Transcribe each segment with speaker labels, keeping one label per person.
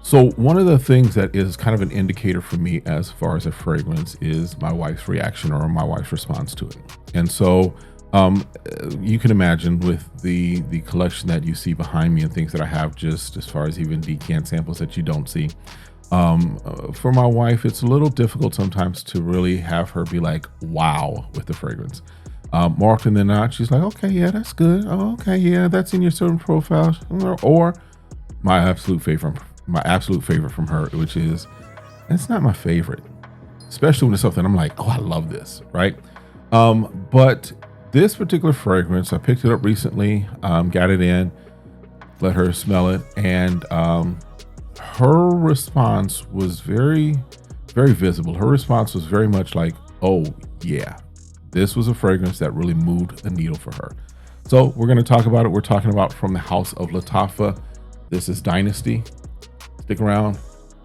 Speaker 1: So one of the things that is kind of an indicator for me as far as a fragrance is my wife's reaction or my wife's response to it. And so you can imagine with the collection that you see behind me and things that I have, just as far as even decant samples that you don't see. For my wife, it's a little difficult sometimes to really have her be like, wow, with the fragrance. More often than not, she's like, okay, yeah, that's good. Oh, okay, yeah, that's in your certain profile. Or my absolute favorite from her, which is, it's not my favorite, especially when it's something I'm like, oh, I love this, right? But this particular fragrance, I picked it up recently, got it in, let her smell it, and her response was very, very visible. Her response was very much like, oh yeah, this was a fragrance that really moved the needle for her. So we're going to talk about it. We're talking about from the House of Lattafa. This is Dynasty. Stick around,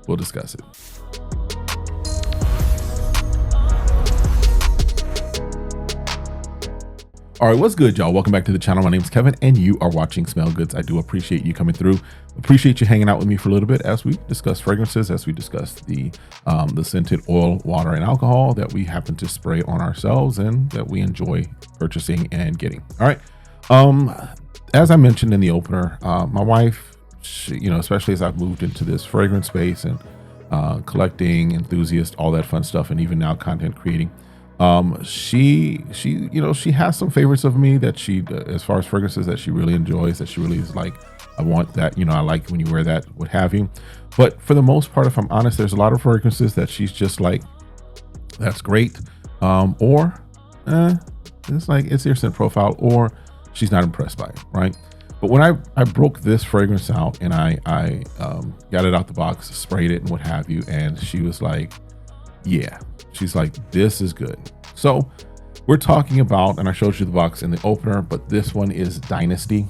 Speaker 1: we'll discuss it. All right, what's good, y'all? Welcome back to the channel. My name is Kevin, and you are watching SmellGoodz. I do appreciate you coming through. Appreciate you hanging out with me for a little bit as we discuss fragrances, as we discuss the scented oil, water, and alcohol that we happen to spray on ourselves and that we enjoy purchasing and getting. All right. As I mentioned in the opener, my wife, she, especially as I've moved into this fragrance space and collecting, enthusiast, all that fun stuff, and even now content creating. She has some favorites of me that she, as far as fragrances that she really enjoys, that she really is like, I want that, I like when you wear that, what have you. But for the most part, if I'm honest, there's a lot of fragrances that she's just like, that's great. It's like, it's your scent profile, or she's not impressed by it. Right. But when I broke this fragrance out and I got it out the box, sprayed it and what have you, and she was like, yeah, she's like, this is good. So we're talking about, and I showed you the box in the opener, but this one is Dynasty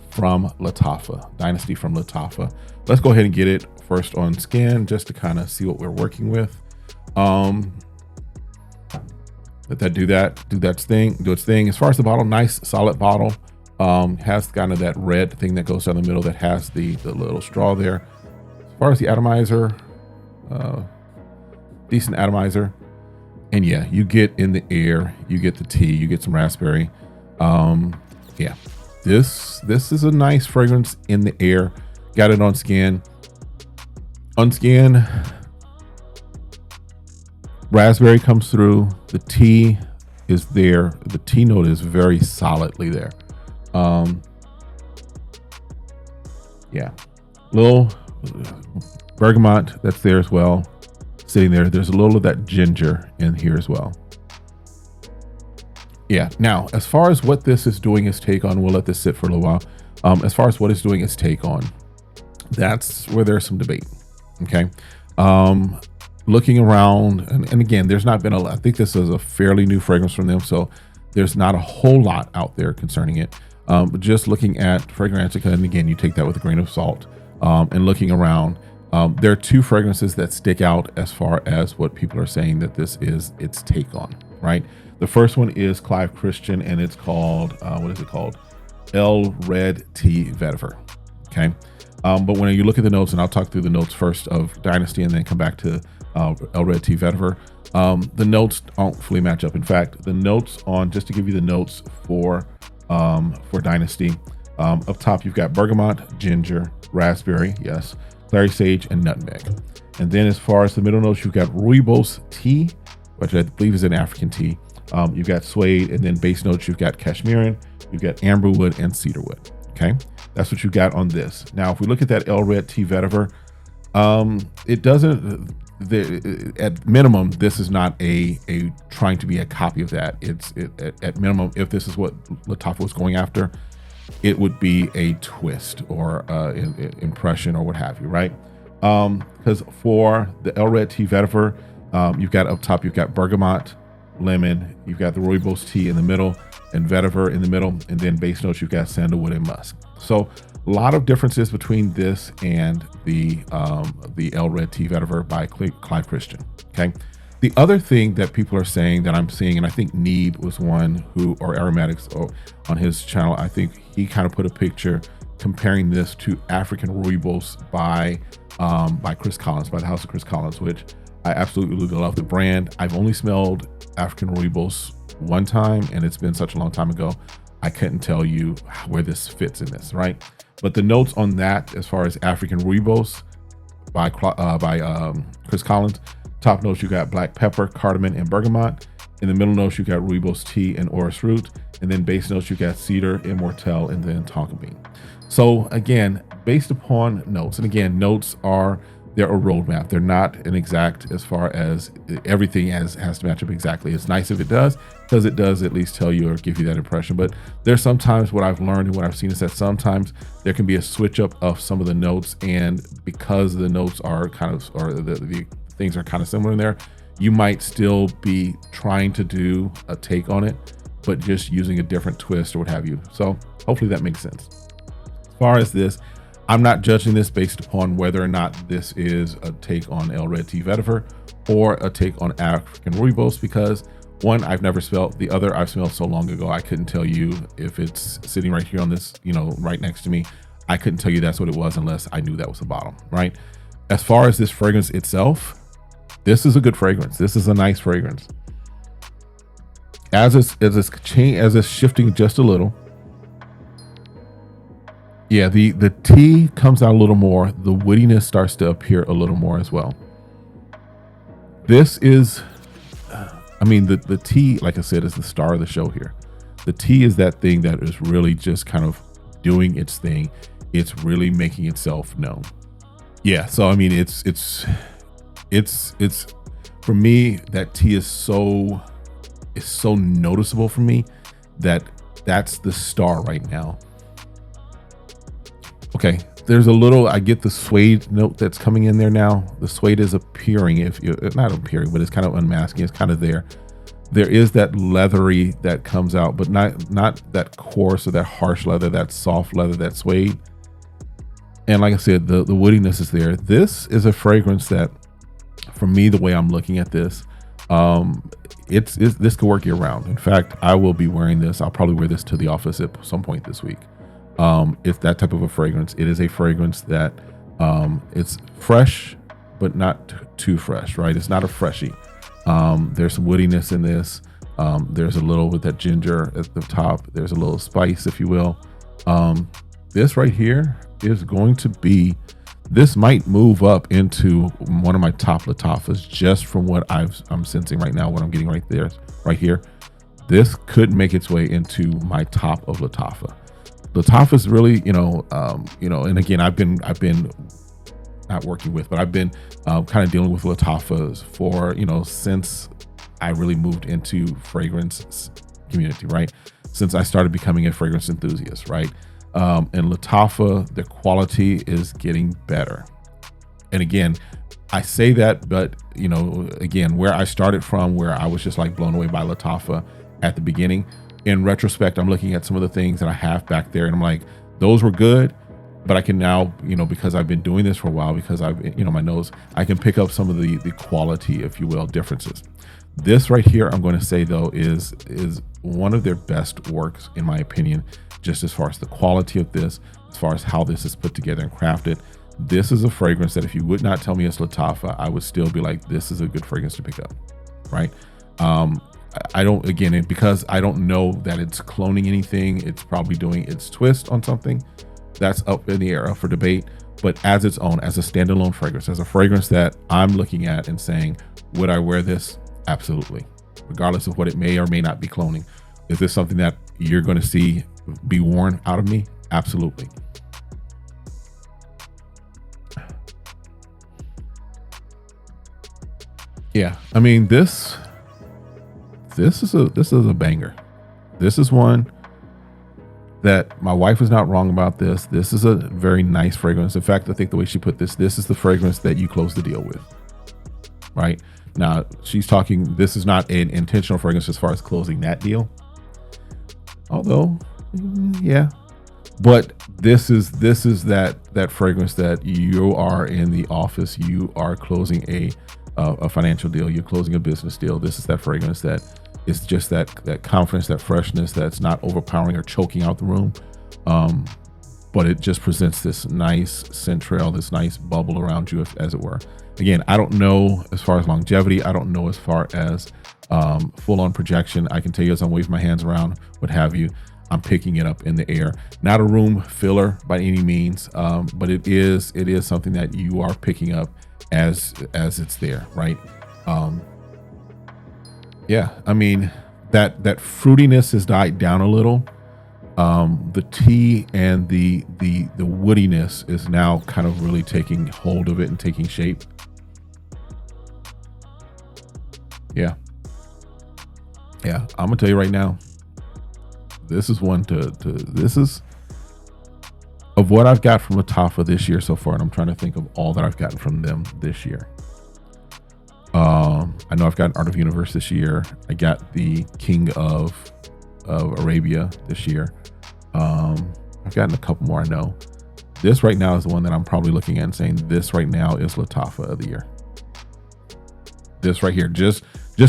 Speaker 1: from Lattafa. Dynasty from Lattafa. Let's go ahead and get it first on skin just to kind of see what we're working with. Let that do its thing. As far as the bottle, nice solid bottle. Has kind of that red thing that goes down the middle that has the little straw there. As far as the atomizer, decent atomizer. And yeah, you get in the air, you get the tea, you get some raspberry. Yeah, this is a nice fragrance in the air. Got it on skin. On skin, raspberry comes through. The tea is there. The tea note is very solidly there. Yeah, little bergamot that's there as well, sitting there. There's a little of that ginger in here as well. Yeah. Now, as far as what this is doing its take on, we'll let this sit for a little while. As far as what it's doing its take on, that's where there's some debate. Okay. Looking around, and again, there's not been I think this is a fairly new fragrance from them, so there's not a whole lot out there concerning it. But just looking at Fragrantica, and again, you take that with a grain of salt, and looking around, there are two fragrances that stick out as far as what people are saying that this is its take on, right? The first one is Clive Christian, and it's called, what is it called? El Red Tea Vetiver, okay? But when you look at the notes, and I'll talk through the notes first of Dynasty and then come back to El Red Tea Vetiver, the notes don't fully match up. In fact, the notes on, just to give you the notes for Dynasty, up top, you've got bergamot, ginger, raspberry, yes, clary sage, and nutmeg. And then as far as the middle notes, you've got Rooibos tea, which I believe is an African tea. You've got Suede, and then base notes, you've got Cashmeran, you've got Amberwood, and Cedarwood. Okay, that's what you got on this. Now, if we look at that El Red Tea Vetiver, it doesn't, at minimum, this is not a trying to be a copy of that. It's at minimum, if this is what Lattafa was going after, it would be a twist or impression or what have you, right? Because for the El Red Tea Vetiver, you've got up top, you've got bergamot, lemon, you've got the Rooibos tea in the middle, and vetiver in the middle, and then base notes, you've got sandalwood and musk. So a lot of differences between this and the El Red Tea Vetiver by Clive Christian. Okay. The other thing that people are saying that I'm seeing, and I think Need was one who, or Aromatics, on his channel, I think he kind of put a picture comparing this to African Rooibos by by Chris Collins, by the House of Chris Collins, which I absolutely love the brand. I've only smelled African Rooibos one time, and it's been such a long time ago, I couldn't tell you where this fits in this, right? But the notes on that, as far as African Rooibos by Chris Collins, top notes you got black pepper, cardamom, and bergamot. In the middle notes you got Rooibos tea and orris root, and then base notes you got cedar, immortelle, and then tonka bean. So again, based upon notes, and again, notes they're a roadmap. They're not an exact as far as everything has to match up exactly. It's nice if it does, because it does at least tell you or give you that impression. But there's sometimes what I've learned and what I've seen is that sometimes there can be a switch up of some of the notes, and because the notes are kind of, or the things are kind of similar in there, you might still be trying to do a take on it, but just using a different twist or what have you. So hopefully that makes sense. As far as this, I'm not judging this based upon whether or not this is a take on El Red Tea Vetiver or a take on African Rooibos, because one, I've never smelled, the other I've smelled so long ago, I couldn't tell you if it's sitting right here on this, right next to me. I couldn't tell you that's what it was unless I knew that was the bottom, right? As far as this fragrance itself, this is a good fragrance. This is a nice fragrance. As it's shifting just a little, yeah, the tea comes out a little more. The woodiness starts to appear a little more as well. This is, the tea, like I said, is the star of the show here. The tea is that thing that is really just kind of doing its thing. It's really making itself known. Yeah, so it's for me, that tea is so noticeable for me that's the star right now. Okay, there's I get the suede note that's coming in there now. The suede is appearing, not appearing, but it's kind of unmasking. It's kind of there. There is that leathery that comes out, but not that coarse or that harsh leather, that soft leather, that suede. And like I said, the woodiness is there. This is a fragrance that, for me, the way I'm looking at this, this could work year round. In fact, I will be wearing this. I'll probably wear this to the office at some point this week. It's that type of a fragrance. It is a fragrance that it's fresh, but not too fresh, right? It's not a freshie. There's some woodiness in this. There's a little with that ginger at the top. There's a little spice, if you will. This right here is going to be, this might move up into one of my top Lattafas just from what I'm sensing right now, what I'm getting right there, right here. This could make its way into my top of Lattafa. Lattafa is really, and again, I've been not working with, but I've been kind of dealing with Lattafas for, since I really moved into fragrance community, right? Since I started becoming a fragrance enthusiast, right? And Lattafa, the quality is getting better. And again, I say that, but again, where I started from, where I was just like blown away by Lattafa at the beginning, in retrospect, I'm looking at some of the things that I have back there and I'm like, those were good, but I can now, because I've been doing this for a while, because I've, my nose, I can pick up some of the quality, if you will, differences. This right here, I'm going to say though, is one of their best works, in my opinion, just as far as the quality of this, as far as how this is put together and crafted. This is a fragrance that if you would not tell me it's Lattafa, I would still be like, this is a good fragrance to pick up, right? I don't, again, because I don't know that it's cloning anything, it's probably doing its twist on something. That's up in the air for debate. But as its own, as a standalone fragrance, as a fragrance that I'm looking at and saying, would I wear this? Absolutely. Regardless of what it may or may not be cloning. Is this something that you're going to see be worn out of me? Absolutely. Yeah, this is a banger. This is one that my wife was not wrong about. This is a very nice fragrance. In fact, I think the way she put this is the fragrance that you close the deal with, right? Now she's talking, this is not an intentional fragrance as far as closing that deal, although yeah, but this is that fragrance that you are in the office, you are closing a financial deal, you're closing a business deal. This is that fragrance that is just that confidence, that freshness, that's not overpowering or choking out the room. but it just presents this nice scent trail, this nice bubble around you, as it were. Again, I don't know as far as longevity. I don't know as far as full-on projection. I can tell you as I'm waving my hands around, what have you, I'm picking it up in the air. Not a room filler by any means, but it is something that you are picking up as it's there, right? Yeah, I mean, that fruitiness has died down a little. The tea and the woodiness is now kind of really taking hold of it and taking shape. Yeah, I'm gonna tell you right now, this is one this is of what I've got from Lattafa this year so far, and I'm trying to think of all that I've gotten from them this year. I know I've got Art of Universe this year. I got the King of Arabia this year. I've gotten a couple more, I know. This right now is the one that I'm probably looking at and saying, this right now is Lattafa of the year. This right here, just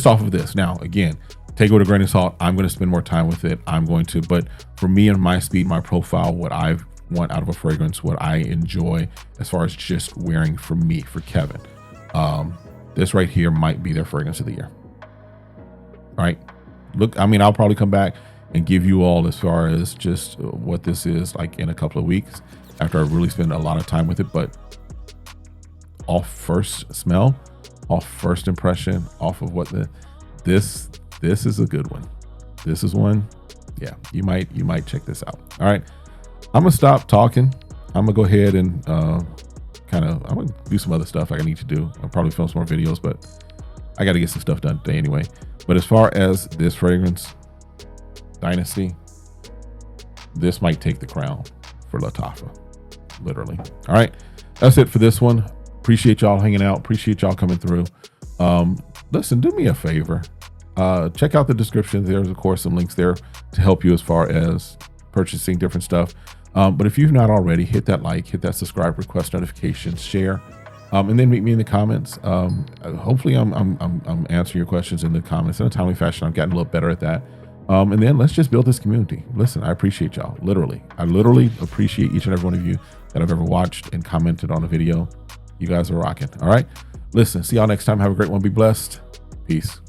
Speaker 1: off of this. Now, again, take it with a grain of salt. I'm going to spend more time with it. But for me and my speed, my profile, what I want out of a fragrance, what I enjoy as far as just wearing for me, for Kevin, this right here might be their fragrance of the year. All right. Look, I mean, I'll probably come back and give you all as far as just what this is like in a couple of weeks after I really spend a lot of time with it. But off first smell, off first impression, off of what this is a good one. This is one. Yeah, you might check this out. All right. I'm gonna stop talking. I'm gonna go ahead and I'm gonna do some other stuff like I need to do. I'll probably film some more videos, but I got to get some stuff done today anyway. But as far as this fragrance, Dynasty, this might take the crown for Lattafa, literally. All right, that's it for this one. Appreciate y'all hanging out. Appreciate y'all coming through. Listen, do me a favor. Check out the description. There's of course some links there to help you as far as purchasing different stuff. But if you've not already, hit that like, hit that subscribe, request notifications, share, and then meet me in the comments. Hopefully I'm answering your questions in the comments in a timely fashion. I've gotten a little better at that. And then let's just build this community. Listen, I appreciate y'all. I literally appreciate each and every one of you that I've ever watched and commented on a video. You guys are rocking. All right. Listen, see y'all next time. Have a great one. Be blessed. Peace.